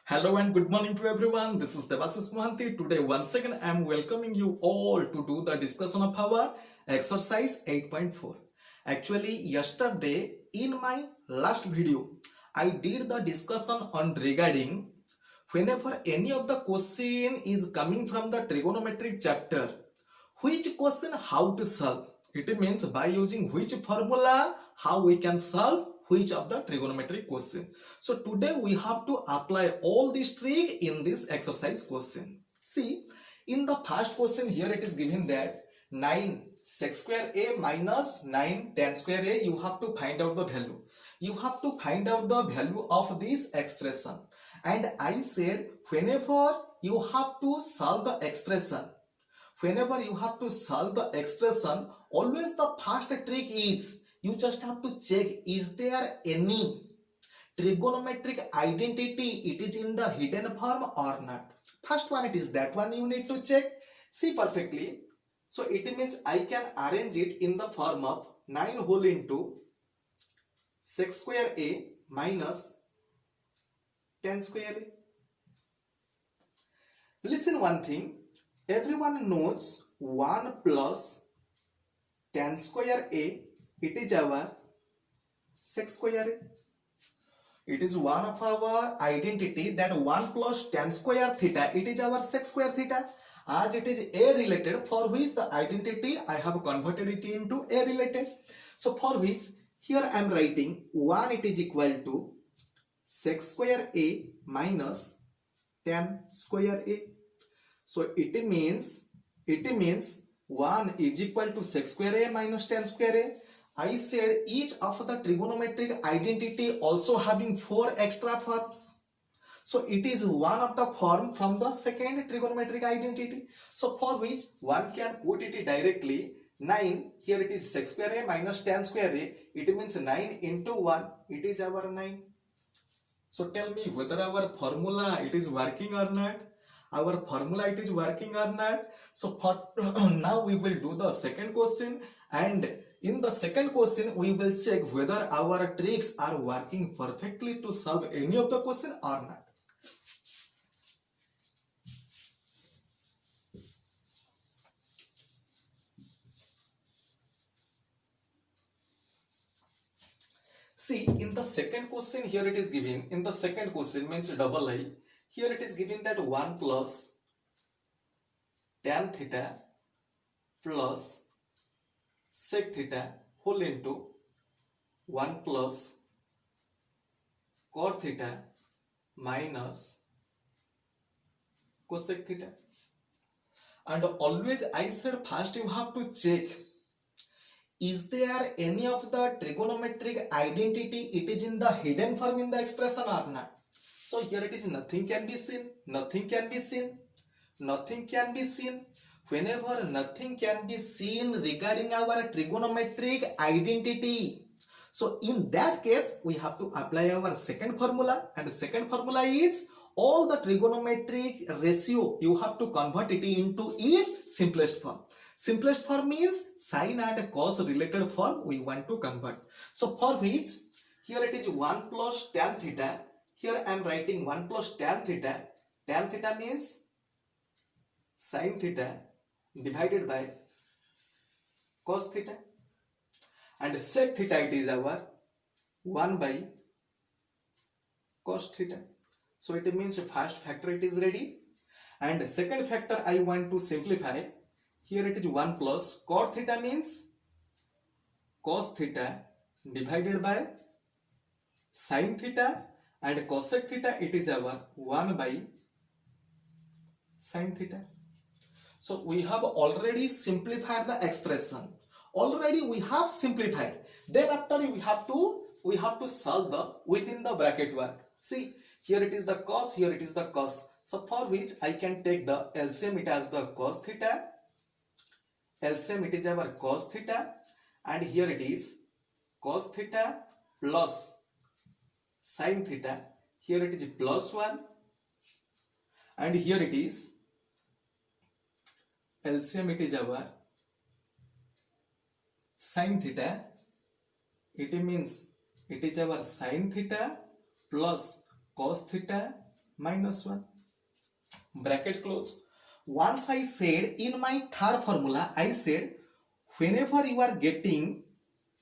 Hello and good morning to everyone. This is Devasis Mohanty. Today, once again, I am welcoming you all to do the discussion of our exercise 8.4. Actually, yesterday in my last video, I did the discussion on regarding whenever any of the question is coming from the trigonometric chapter, which question how to solve. It means by using which formula, how we can solve which of the trigonometric question. So today we have to apply all this trick in this exercise question. See, in the first question here it is given that 9 sec square a minus 9 tan square a, you have to find out the value. You have to find out the value of this expression. And I said whenever you have to solve the expression, always the first trick is you just have to check, is there any trigonometric identity, it is in the hidden form or not. First one, it is that one you need to check. See perfectly. So it means I can arrange it in the form of 9 whole into sec square a minus tan square a. Listen one thing, everyone knows 1 plus tan square a, it is our sec square a. It is one of our identity that 1 plus tan square theta, it is our sec square theta. As it is a related, for which the identity I have converted it into a related. So for which here I am writing 1, it is equal to sec square a minus tan square a. So it means 1 is equal to sec square a minus tan square a. I said each of the trigonometric identity also having 4 extra forms. So it is one of the form from the second trigonometric identity. So for which one can put it directly 9. Here it is sec square a minus tan square a. It means 9 into 1. It is our 9. So tell me whether our formula it is working or not. Our formula it is working or not. So for now we will do the second question, and in the second question we will check whether our tricks are working perfectly to solve any of the question or not. See, in the second question here it is given, in the second question means double I, here it is given that 1 plus tan theta plus sec theta whole into 1 plus cot theta minus cosec theta. And always I said first you have to check, is there any of the trigonometric identity it is in the hidden form in the expression or not. So here it is nothing can be seen, nothing can be seen, nothing can be seen. Whenever nothing can be seen regarding our trigonometric identity, so in that case we have to apply our second formula, and the second formula is all the trigonometric ratio you have to convert it into its simplest form. Simplest form means sine and cos related form we want to convert. So for which here it is 1 plus tan theta. Here I am writing 1 plus tan theta. Tan theta means sine theta divided by cos theta, and sec theta it is our 1 by cos theta. So it means first factor it is ready, and second factor I want to simplify. Here it is 1 plus cot theta means cos theta divided by sin theta, and cosec theta it is our 1 by sin theta. So we have already simplified the expression. Already we have simplified. Then after we have to solve the within the bracket work. See, here it is the cos, here it is the cos. So for which I can take the LCM it as the cos theta. LCM it is our cos theta, and here it is cos theta plus sin theta. Here it is plus 1, and here it is LCM it is our sin theta. It means it is our sin theta plus cos theta minus 1. Bracket close. Once I said in my third formula, I said whenever you are getting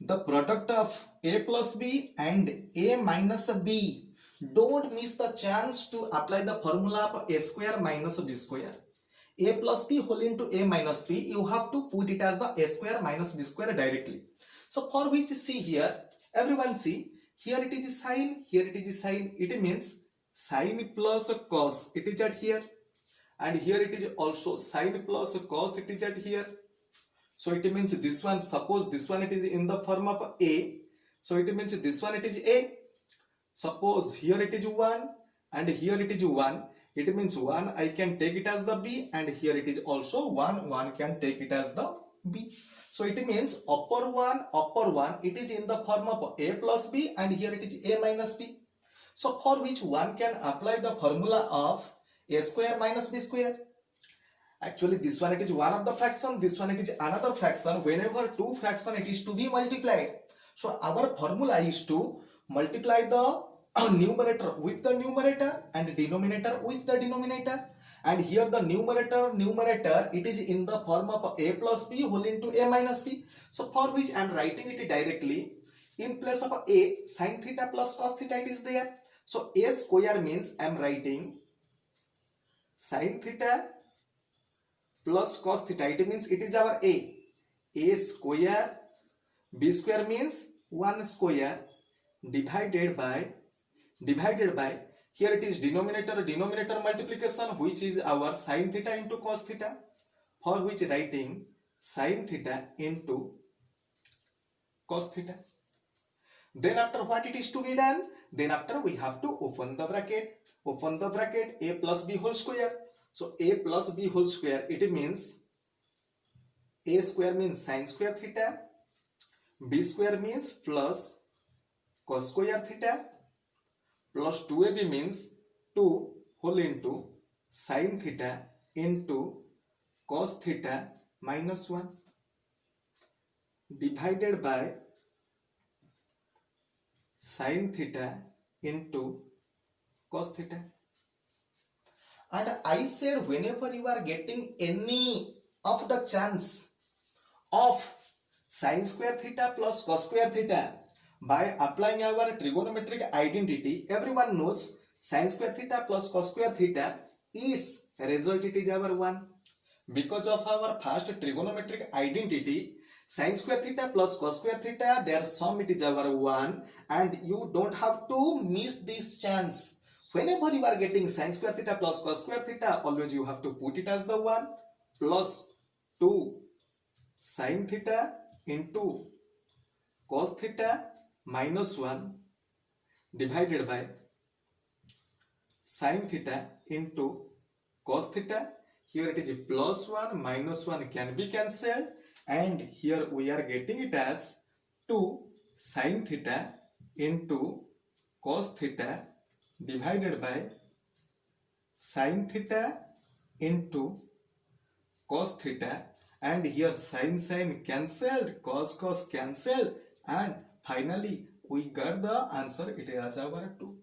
the product of a plus b and a minus b, don't miss the chance to apply the formula of a square minus b square. A plus b whole into a minus b, you have to put it as the a square minus b square directly. So for which, see here, everyone see, here it is sine, here it is sine. It means sine plus cos, it is at here, and here it is also sine plus cos, it is at here. So it means this one, suppose this one it is in the form of a, so it means this one it is a. Suppose here it is 1 and here it is 1, it means 1 I can take it as the b, and here it is also 1 can take it as the b. So it means upper one it is in the form of a plus b, and here it is a minus b. So for which one can apply the formula of a square minus b square. Actually this one it is one of the fraction, this one it is another fraction. Whenever two fraction it is to be multiplied, so our formula is to multiply the numerator with the numerator and denominator with the denominator. And here the numerator it is in the form of a plus b whole into a minus b. So for which I am writing it directly. In place of a, sin theta plus cos theta it is there. So a square means I am writing sin theta plus cos theta. It means it is our a square. B square means 1 square divided by here it is denominator multiplication, which is our sin theta into cos theta, for which writing sin theta into cos theta. Then after what it is to be done? Then after we have to open the bracket, a plus b whole square. So a plus b whole square, it means a square means sin square theta, b square means plus cos square theta, plus 2ab means 2 whole into sin theta into cos theta minus 1 divided by sin theta into cos theta. And I said whenever you are getting any of the chance of sin square theta plus cos square theta, by applying our trigonometric identity, everyone knows sin square theta plus cos square theta, its result it is our 1. Because of our first trigonometric identity, sin square theta plus cos square theta, their sum it is our 1, and you don't have to miss this chance. Whenever you are getting sin square theta plus cos square theta, always you have to put it as the 1 plus 2 sin theta into cos theta minus 1 divided by sin theta into cos theta. Here it is plus 1 minus 1 can be cancelled, and here we are getting it as 2 sin theta into cos theta divided by sin theta into cos theta, and here sin cancelled, cos cancelled, and finally we got the answer. It is our 2.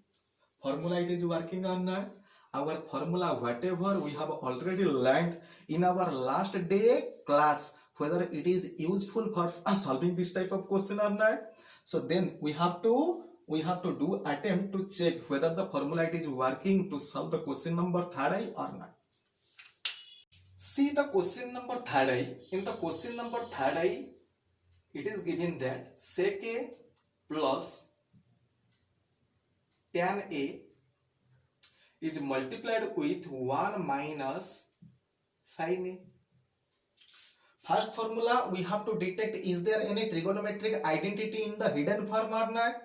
Formula it is working on that. Our formula whatever we have already learned in our last day class, whether it is useful for solving this type of question or not. So then we have to do attempt to check whether the formula it is working to solve the question number 3 or not. See the question number 3. In the question number 3, it is given that sec a plus tan a is multiplied with 1 minus sin a. First formula we have to detect, is there any trigonometric identity in the hidden form or not?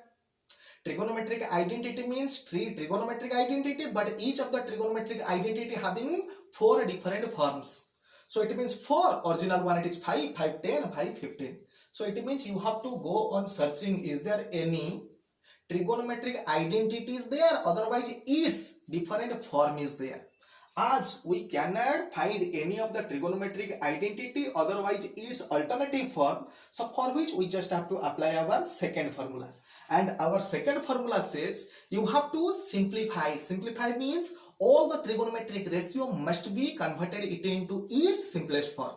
Trigonometric identity means 3 trigonometric identity, but each of the trigonometric identity having 4 different forms. So it means 4 original one, it is 5, 5, 10, 5, 15. So it means you have to go on searching, is there any trigonometric identity is there, otherwise its different form is there. As we cannot find any of the trigonometric identity, otherwise its alternative form, so for which we just have to apply our second formula. And our second formula says You have to simplify. Simplify means all the trigonometric ratio must be converted it into its simplest form.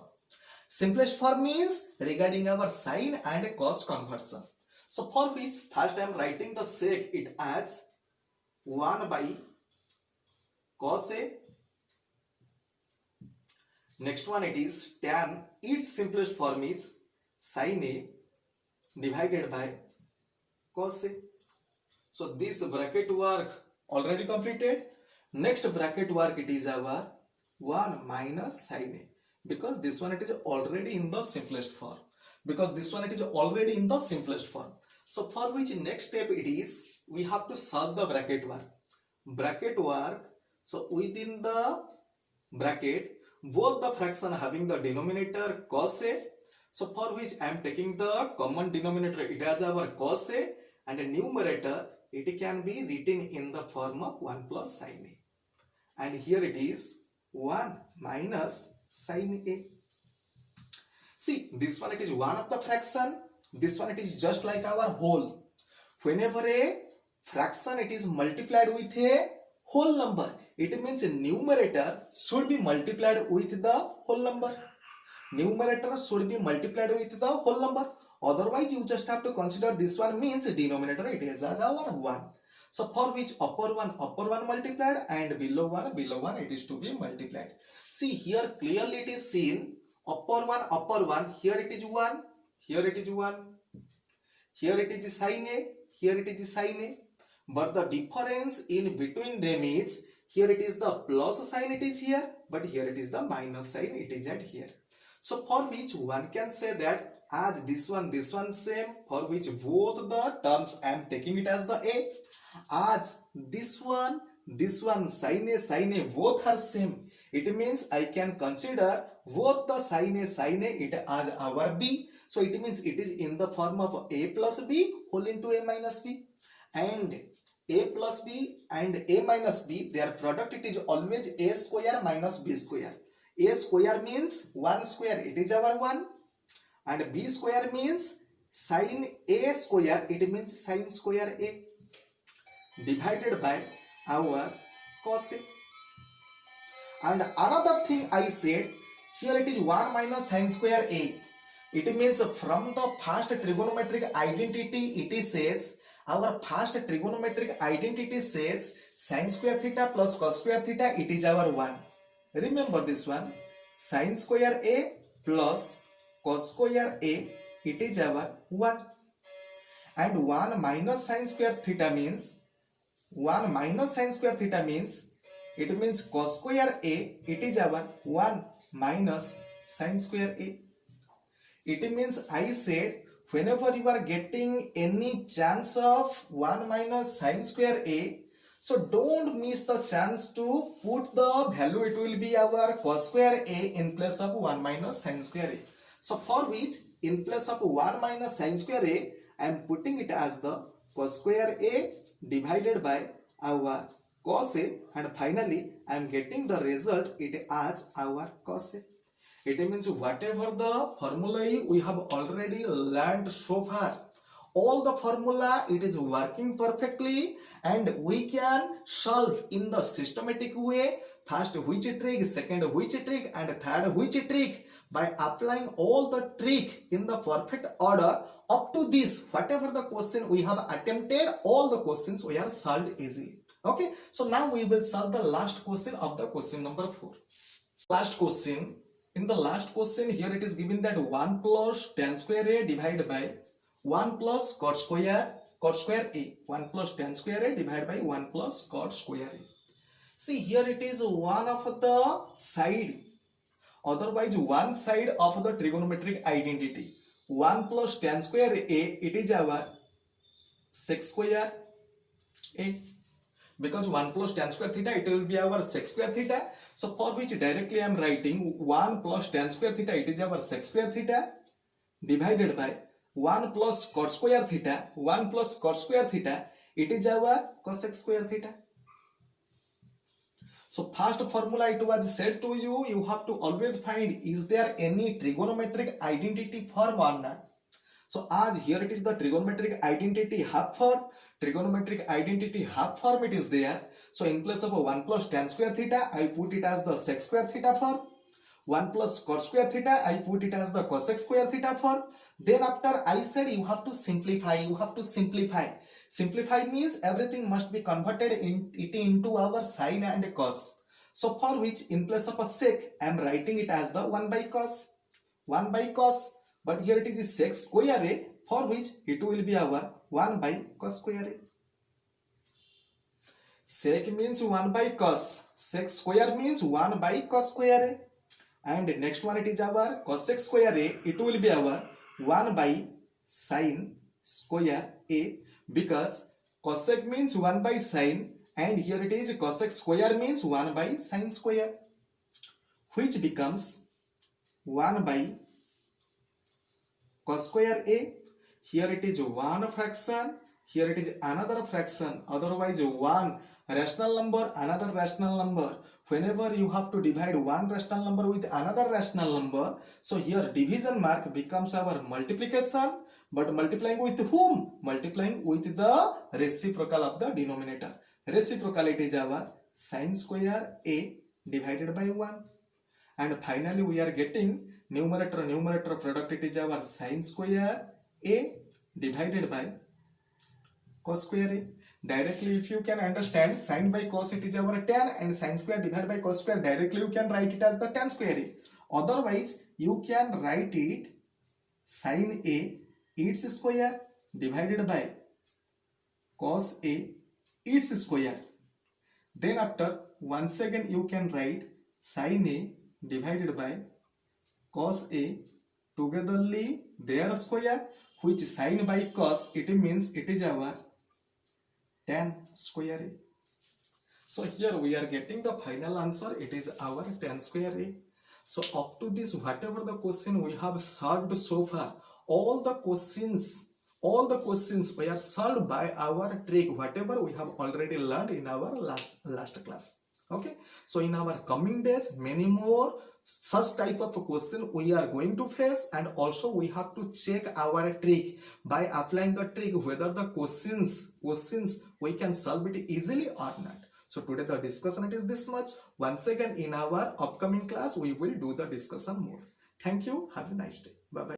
Simplest form means regarding our sine and cos conversion. So for which first I am writing the sec it as 1 by cos A. Next one it is tan, its simplest form is sin A divided by cos A. So this bracket work already completed. Next bracket work it is our 1 minus sin A, because this one it is already in the simplest form. So for which next step it is we have to solve the bracket work. So within the bracket both the fraction having the denominator cos A. So for which I am taking the common denominator it has our cos A, and the numerator it can be written in the form of 1 plus sin A, and here it is 1 minus sin A. See, this one it is one of the fraction, this one it is just like our whole. Whenever a fraction it is multiplied with a whole number, it means numerator should be multiplied with the whole number. Otherwise you just have to consider this one means denominator it is as our 1. So for which upper one multiplied and below one it is to be multiplied. See, here clearly it is seen upper one, here it is 1, here it is 1, here it is sin A, here it is sin A, but the difference in between them is here it is the plus sign it is here, but here it is the minus sign it is at here. So for which one can say that as this one same, for which both the terms I am taking it as the A. As this one sin A both are same, it means I can consider both the sin A it as our B. So it means it is in the form of A plus B whole into A minus B, and A plus B and A minus B, their product it is always A square minus B square. A square means 1 square, it is our 1, and B square means sin A square, it means sin square A, divided by our cos A. And another thing I said, here it is 1 minus sin square A. It means from the first trigonometric identity it says, our first trigonometric identity says sin square theta plus cos square theta it is our 1. Remember this one, sin square A plus cos square A it is our 1, and 1 minus sin square theta means it means cos square A it is our 1 minus sin square A. It means I said whenever you are getting any chance of 1 minus sin square A, so don't miss the chance to put the value, it will be our cos square A in place of 1 minus sin square A. So for which in place of 1 minus sin square A, I am putting it as the cos square A divided by our cos A, and finally I am getting the result it as our cos A. It means whatever the formulae we have already learned so far, all the formula it is working perfectly, and we can solve in the systematic way. First which trick, second which trick, and third which trick, by applying all the trick in the perfect order. Up to this, whatever the question we have attempted, all the questions we have solved easily. Okay, so now we will solve the last question of the question number 4. Last question. In the last question here it is given that 1 plus tan square A divided by 1 plus cot square A. 1 plus tan square A divided by 1 plus cot square A. See, here it is one of the side, otherwise one side of the trigonometric identity. 1 plus tan square A, it is our sec square A, because 1 plus tan square theta it will be our sec square theta. So for which directly I am writing 1 plus tan square theta it is our sec square theta divided by 1 plus cot square theta. 1 plus cot square theta it is our cosec square theta. So first formula it was said to you, you have to always find is there any trigonometric identity form or not. So as here it is the trigonometric identity half form, trigonometric identity half form it is there. So in place of 1 plus tan square theta, I put it as the sec square theta form. 1 plus cot square theta, I put it as the cosec square theta form. Then after I said you have to simplify, Simplify means everything must be converted into our sine and cos. So for which in place of a sec, I am writing it as the 1 by cos. But here it is sec square a, for which it will be our 1 by cos square a. Sec means 1 by cos. Sec square means 1 by cos square a. And next one it is our cosec square a. It will be our 1 by sine square a, because cosec means 1 by sine and here it is cosec square means 1 by sine square, which becomes 1 by cos square a. Here it is one fraction, here it is another fraction, otherwise one rational number, another rational number. Whenever you have to divide one rational number with another rational number, so here division mark becomes our multiplication, but multiplying with whom? Multiplying with the reciprocal of the denominator. Reciprocal it is our sine square a divided by 1. And finally we are getting numerator product, it is our sine square a divided by cos square a. Directly if you can understand sine by cos it is our tan, and sine square divided by cos square, directly you can write it as the tan square a. Otherwise you can write it sine a its square divided by cos a its square. Then after once again you can write sine a divided by cos a togetherly their square, which sine by cos it means it is our tan square a. So here we are getting the final answer, it is our tan square a. So up to this, whatever the question we have solved so far, all the questions were solved by our trick, whatever we have already learned in our last class. Okay, so in our coming days many more such type of question we are going to face, and also we have to check our trick by applying the trick whether the questions we can solve it easily or not. So today the discussion it is this much. Once again in our upcoming class we will do the discussion more. Thank you. Have a nice day. Bye bye.